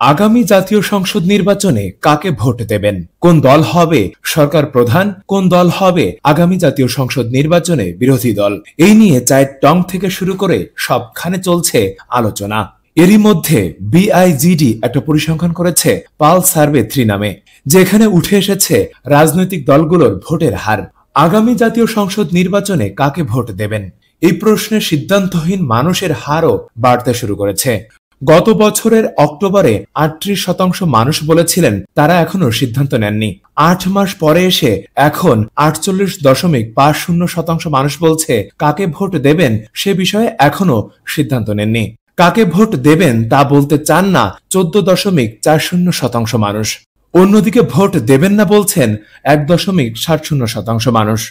আগামী জাতীয় সংসদ নির্বাচনে কাকে ভোট দেবেন, কোন দল হবে সরকার প্রধান, কোন দল হবে আগামী জাতীয় সংসদ নির্বাচনে বিরোধী দল, এই নিয়ে চায়ের টং থেকে শুরু করে সবখানে চলছে আলোচনা। এরই মধ্যে বিআইজিডি একটা পরিসংখ্যান করেছে পাল সার্ভে 3 নামে, যেখানে উঠে এসেছে রাজনৈতিক দলগুলোর ভোটের হার। আগামী জাতীয় সংসদ নির্বাচনে কাকে ভোট দেবেন, এই প্রশ্নে সিদ্ধান্তহীন মানুষের হারও বাড়তে শুরু করেছে। গত বছরের অক্টোবরে ৩৮% মানুষ বলেছিলেন তারা এখনো সিদ্ধান্ত নেননি। ৮ মাস পরে এসে এখন ৪৮.৫০% মানুষ বলছে কাকে ভোট দেবেন সে বিষয়ে এখনো সিদ্ধান্ত নেননি। কাকে ভোট দেবেন তা বলতে চান না ১৪.৪০% মানুষ। অন্যদিকে ভোট দেবেন না বলছেন ১.৭০% মানুষ।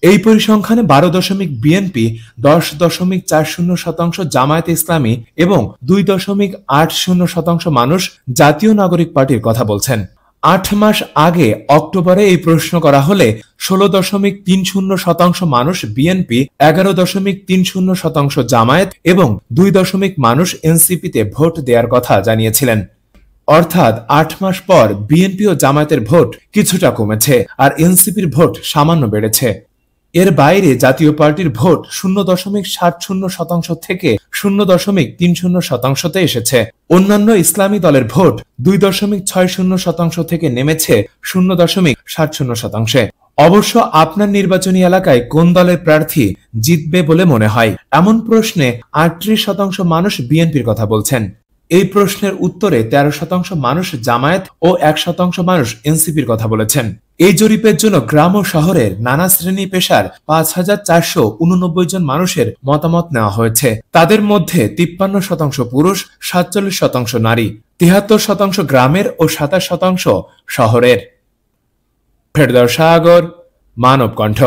এই পরিসংখ্যানে ১২ বিএনপি, ১০.৪০% জামায়াতে ইসলামী এবং ২.৮০% মানুষ জাতীয় নাগরিক পার্টির কথা বলছেন। ৮ মাস আগে অক্টোবরে এই প্রশ্ন করা হলে ১৬.৩০% মানুষ বিএনপি, ১১.৩০% জামায়াত এবং ২ মানুষ এনসিপিতে ভোট দেওয়ার কথা জানিয়েছিলেন। অর্থাৎ ৮ মাস পর বিএনপি ও জামায়াতের ভোট কিছুটা কমেছে আর এনসিপির ভোট সামান্য বেড়েছে। এর বাইরে জাতীয় পার্টির ভোট ০.৭০% থেকে ০.৩০%তে এসেছে। অন্যান্য ইসলামী দলের ভোট ২.৬০% থেকে নেমেছে ০.৭০%। অবশ্য আপনার নির্বাচনী এলাকায় কোন দলের প্রার্থী জিতবে বলে মনে হয়, এমন প্রশ্নে ৩৮% মানুষ বিএনপির কথা বলছেন। এই প্রশ্নের উত্তরে ১৩% মানুষ জামায়াত ও ১% মানুষ এনসিপির কথা বলেছেন। এই জরিপের জন্য গ্রাম ও শহরের নানা শ্রেণী পেশার ৫,৪৮৯ জন মানুষের মতামত নেওয়া হয়েছে। তাদের মধ্যে ৫৩% পুরুষ, ৪৭% নারী, ৭৩% গ্রামের ও ২৭% শহরের। ফেরদৌস সাগর, মানব কণ্ঠ।